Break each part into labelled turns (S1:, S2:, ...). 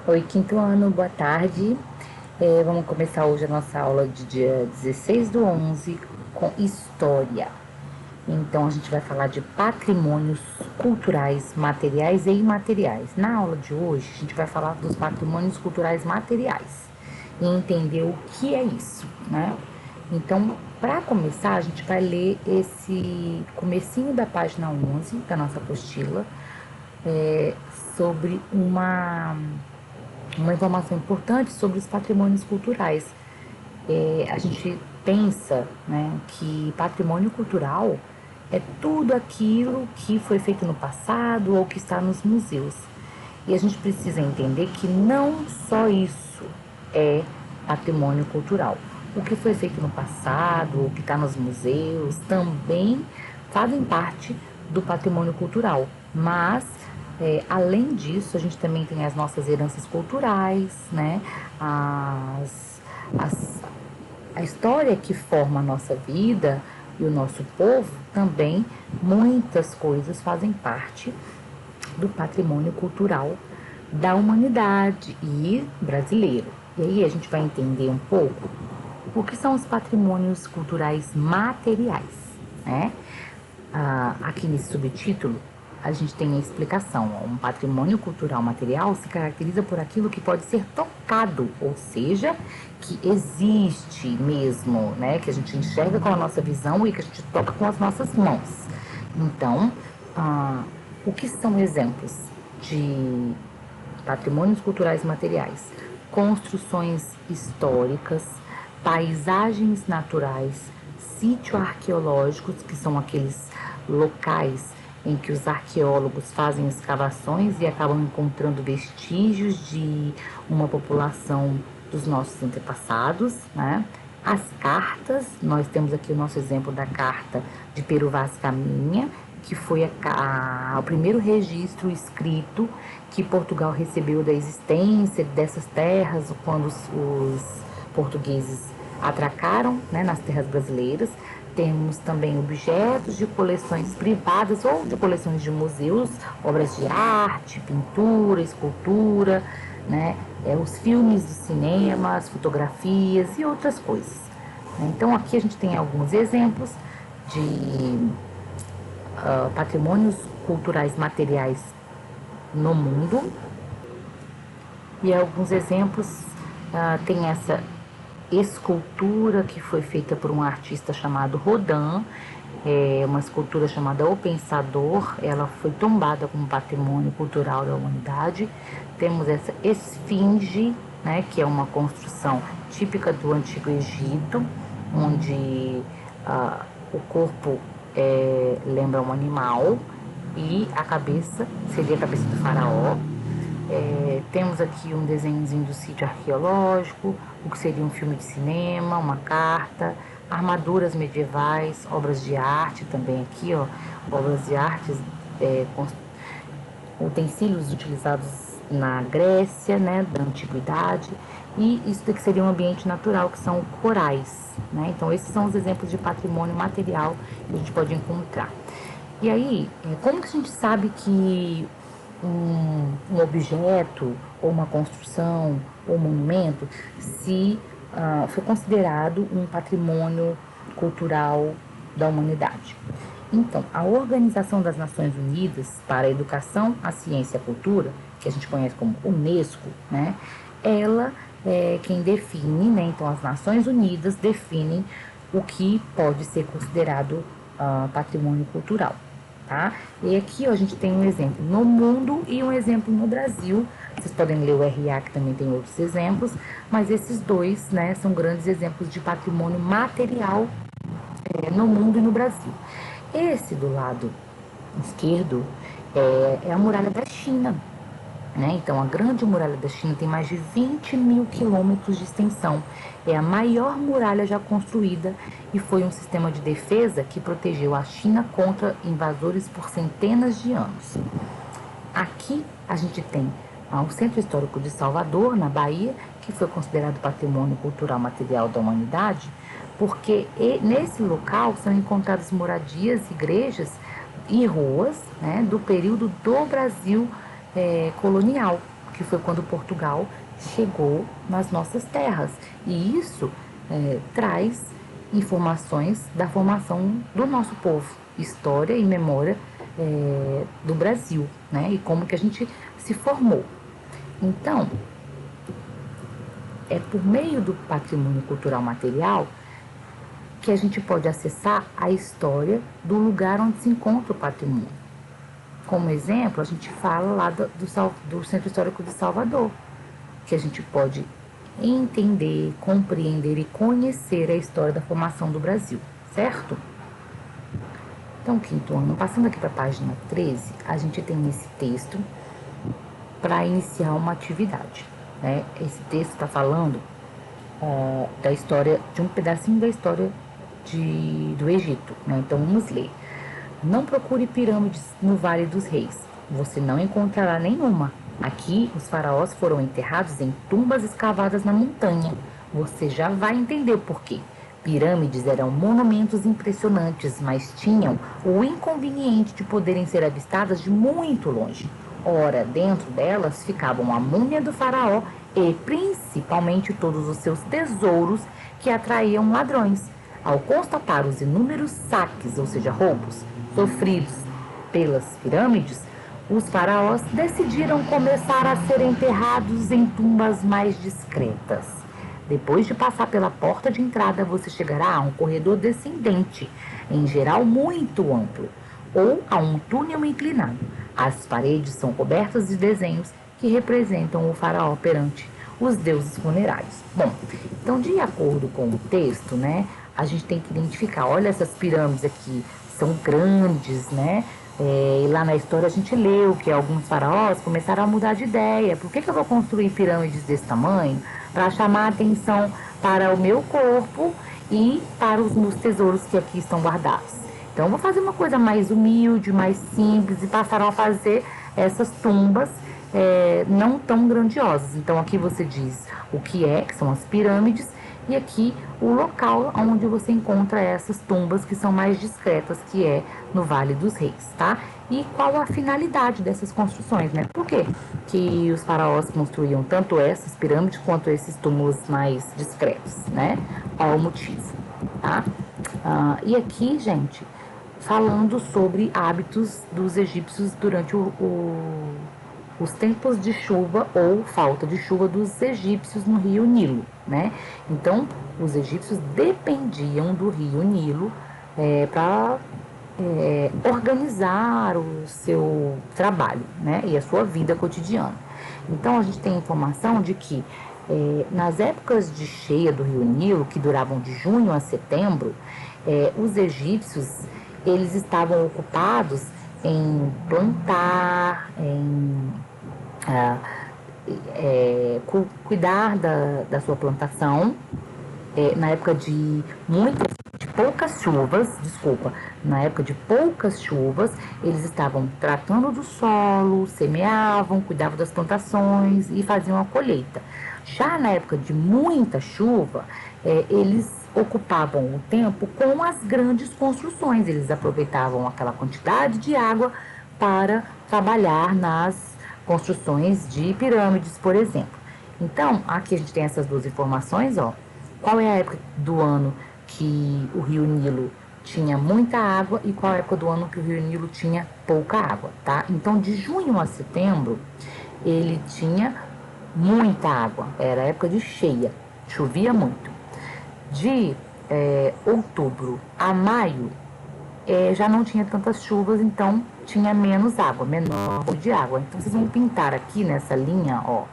S1: Oi, quinto ano, boa tarde. Vamos começar hoje a nossa aula de dia 16/11 com História. Então, a gente vai falar de patrimônios culturais materiais e imateriais. Na aula de hoje, a gente vai falar dos patrimônios culturais materiais e entender o que é isso, né? Então, para começar, a gente vai ler esse comecinho da página 11 da nossa apostila, é, sobre uma informação importante sobre os patrimônios culturais. A gente pensa, né, que patrimônio cultural é tudo aquilo que foi feito no passado ou que está nos museus. E a gente precisa entender que não só isso é patrimônio cultural. O que foi feito no passado, o que está nos museus, também fazem parte do patrimônio cultural. Mas, além disso, a gente também tem as nossas heranças culturais, né? As, a história que forma a nossa vida e o nosso povo também, muitas coisas fazem parte do patrimônio cultural da humanidade e brasileiro. E aí a gente vai entender um pouco o que são os patrimônios culturais materiais, né? Aqui nesse subtítulo a gente tem a explicação. Um patrimônio cultural material se caracteriza por aquilo que pode ser tocado, ou seja, que existe mesmo, né? Que a gente enxerga com a nossa visão e que a gente toca com as nossas mãos. Então, o que são exemplos de patrimônios culturais materiais? Construções históricas, paisagens naturais, sítios arqueológicos, que são aqueles locais em que os arqueólogos fazem escavações e acabam encontrando vestígios de uma população dos nossos antepassados, né? As cartas, nós temos aqui o nosso exemplo da carta de Pero Vaz Caminha, que foi o primeiro registro escrito que Portugal recebeu da existência dessas terras quando os portugueses atracaram, né, nas terras brasileiras. Temos também objetos de coleções privadas ou de coleções de museus, obras de arte, pintura, escultura, né, os filmes do cinema, as fotografias e outras coisas. Então aqui a gente tem alguns exemplos de patrimônios culturais materiais no mundo. E alguns exemplos, tem essa escultura que foi feita por um artista chamado Rodin, uma escultura chamada O Pensador. Ela foi tombada como patrimônio cultural da humanidade. Temos essa esfinge, né, que é uma construção típica do Antigo Egito, onde o corpo lembra um animal e a cabeça seria a cabeça do faraó. Temos aqui um desenhozinho do sítio arqueológico, o que seria um filme de cinema, uma carta, armaduras medievais, obras de arte também aqui, ó, obras de artes, utensílios utilizados na Grécia, né, da antiguidade, e isso daqui seria um ambiente natural, que são corais, né? Então esses são os exemplos de patrimônio material que a gente pode encontrar. E aí, como que a gente sabe que um objeto, ou uma construção, ou um monumento, se foi considerado um patrimônio cultural da humanidade? Então, a Organização das Nações Unidas para a Educação, a Ciência e a Cultura, que a gente conhece como Unesco, né, ela é quem define, né, então as Nações Unidas definem o que pode ser considerado patrimônio cultural. Tá? E aqui ó, a gente tem um exemplo no mundo e um exemplo no Brasil. Vocês podem ler o RA, que também tem outros exemplos, mas esses dois, né, são grandes exemplos de patrimônio material no mundo e no Brasil. Esse do lado esquerdo é a muralha da China. Né? Então, a Grande Muralha da China tem mais de 20 mil quilômetros de extensão. É a maior muralha já construída e foi um sistema de defesa que protegeu a China contra invasores por centenas de anos. Aqui a gente tem o Centro Histórico de Salvador, na Bahia, que foi considerado patrimônio cultural material da humanidade, porque nesse local são encontradas moradias, igrejas e ruas, né, do período do Brasil colonial, que foi quando Portugal chegou nas nossas terras. E isso traz informações da formação do nosso povo, história e memória do Brasil, né? E como que a gente se formou. Então, é por meio do patrimônio cultural material que a gente pode acessar a história do lugar onde se encontra o patrimônio. Como exemplo, a gente fala lá do Centro Histórico de Salvador, que a gente pode entender, compreender e conhecer a história da formação do Brasil, certo? Então, quinto ano, passando aqui para a página 13, a gente tem esse texto para iniciar uma atividade, né? Esse texto está falando da história, de um pedacinho da história do Egito, né? Então, vamos ler. Não procure pirâmides no Vale dos Reis, você não encontrará nenhuma. Aqui, os faraós foram enterrados em tumbas escavadas na montanha. Você já vai entender por quê. Pirâmides eram monumentos impressionantes, mas tinham o inconveniente de poderem ser avistadas de muito longe. Ora, dentro delas ficavam a múmia do faraó e, principalmente, todos os seus tesouros que atraíam ladrões. Ao constatar os inúmeros saques, ou seja, roubos, sofridos pelas pirâmides, os faraós decidiram começar a ser enterrados em tumbas mais discretas. Depois de passar pela porta de entrada, você chegará a um corredor descendente, em geral muito amplo, ou a um túnel inclinado. As paredes são cobertas de desenhos que representam o faraó perante os deuses funerários. Bom, então, de acordo com o texto, né, a gente tem que identificar, olha, essas pirâmides aqui são grandes, né? E lá na história a gente leu que alguns faraós começaram a mudar de ideia. Por que eu vou construir pirâmides desse tamanho? Para chamar a atenção para o meu corpo e para os meus tesouros que aqui estão guardados. Então eu vou fazer uma coisa mais humilde, mais simples, e passaram a fazer essas tumbas não tão grandiosas. Então aqui você diz o que são as pirâmides, e aqui o local onde você encontra essas tumbas que são mais discretas, que é no Vale dos Reis, tá? E qual a finalidade dessas construções, né? Por quê que os faraós construíam tanto essas pirâmides quanto esses túmulos mais discretos, né? Qual o motivo, tá? E aqui, gente, falando sobre hábitos dos egípcios durante os tempos de chuva ou falta de chuva dos egípcios no rio Nilo, né? Então, os egípcios dependiam do rio Nilo para organizar o seu trabalho, né? E a sua vida cotidiana. Então, a gente tem informação de que nas épocas de cheia do rio Nilo, que duravam de junho a setembro, os egípcios eles estavam ocupados em plantar, em cuidar da sua plantação. Na época de poucas chuvas, na época de poucas chuvas, eles estavam tratando do solo, semeavam, cuidavam das plantações e faziam a colheita. Já na época de muita chuva, eles ocupavam o tempo com as grandes construções. Eles aproveitavam aquela quantidade de água para trabalhar nas construções de pirâmides, por exemplo. Então, aqui a gente tem essas duas informações, ó. Qual é a época do ano que o rio Nilo tinha muita água e qual é a época do ano que o rio Nilo tinha pouca água, tá? Então, de junho a setembro, ele tinha muita água, era a época de cheia, chovia muito. De outubro a maio, já não tinha tantas chuvas, então tinha menos água, menor de água. Então, vocês vão pintar aqui nessa linha, ó,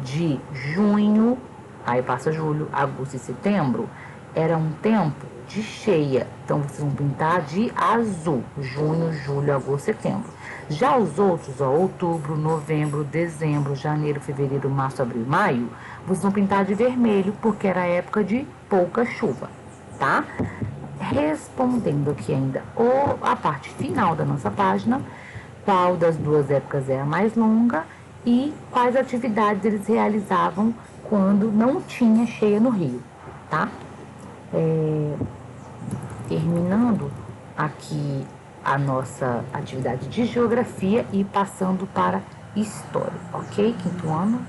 S1: de junho, aí passa julho, agosto e setembro, era um tempo de cheia. Então, vocês vão pintar de azul, junho, julho, agosto, setembro. Já os outros, ó, outubro, novembro, dezembro, janeiro, fevereiro, março, abril, maio, vocês vão pintar de vermelho, porque era época de pouca chuva, tá? Respondendo aqui ainda a parte final da nossa página, qual das duas épocas é a mais longa e quais atividades eles realizavam quando não tinha cheia no rio, tá? Terminando aqui a nossa atividade de geografia e passando para História, ok? Quinto ano.